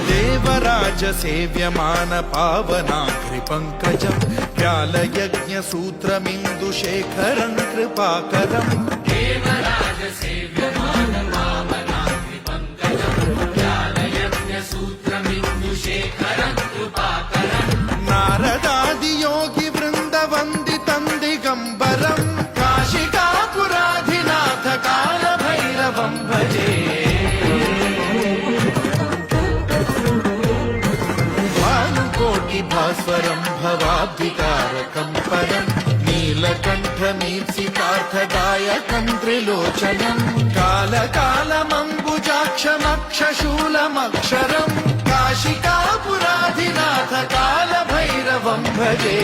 देवराज सेव्यमान पावनाग्रि पंकजं व्यालयज्ञ सूत्रमिन्दुशेखरं कृपाकरम् देवराज सेव्यमान पावनाग्रि पंकजं व्यालयज्ञ सूत्रमिन्दुशेखरं कृपाकरम् नारदादि योगि वृन्द वन्दितं दिगम्बरं काशिकापुराधिनाथ काल भैरवं भजे भास्वरं भवाब्धिकारकं परं नीलकण्ठमीप्सितार्थदायकं त्रिलोचनं कालकालमम्बुजाक्षमक्षशूलमक्षरं काशिकापुराधिनाथ कालभैरवं भजे।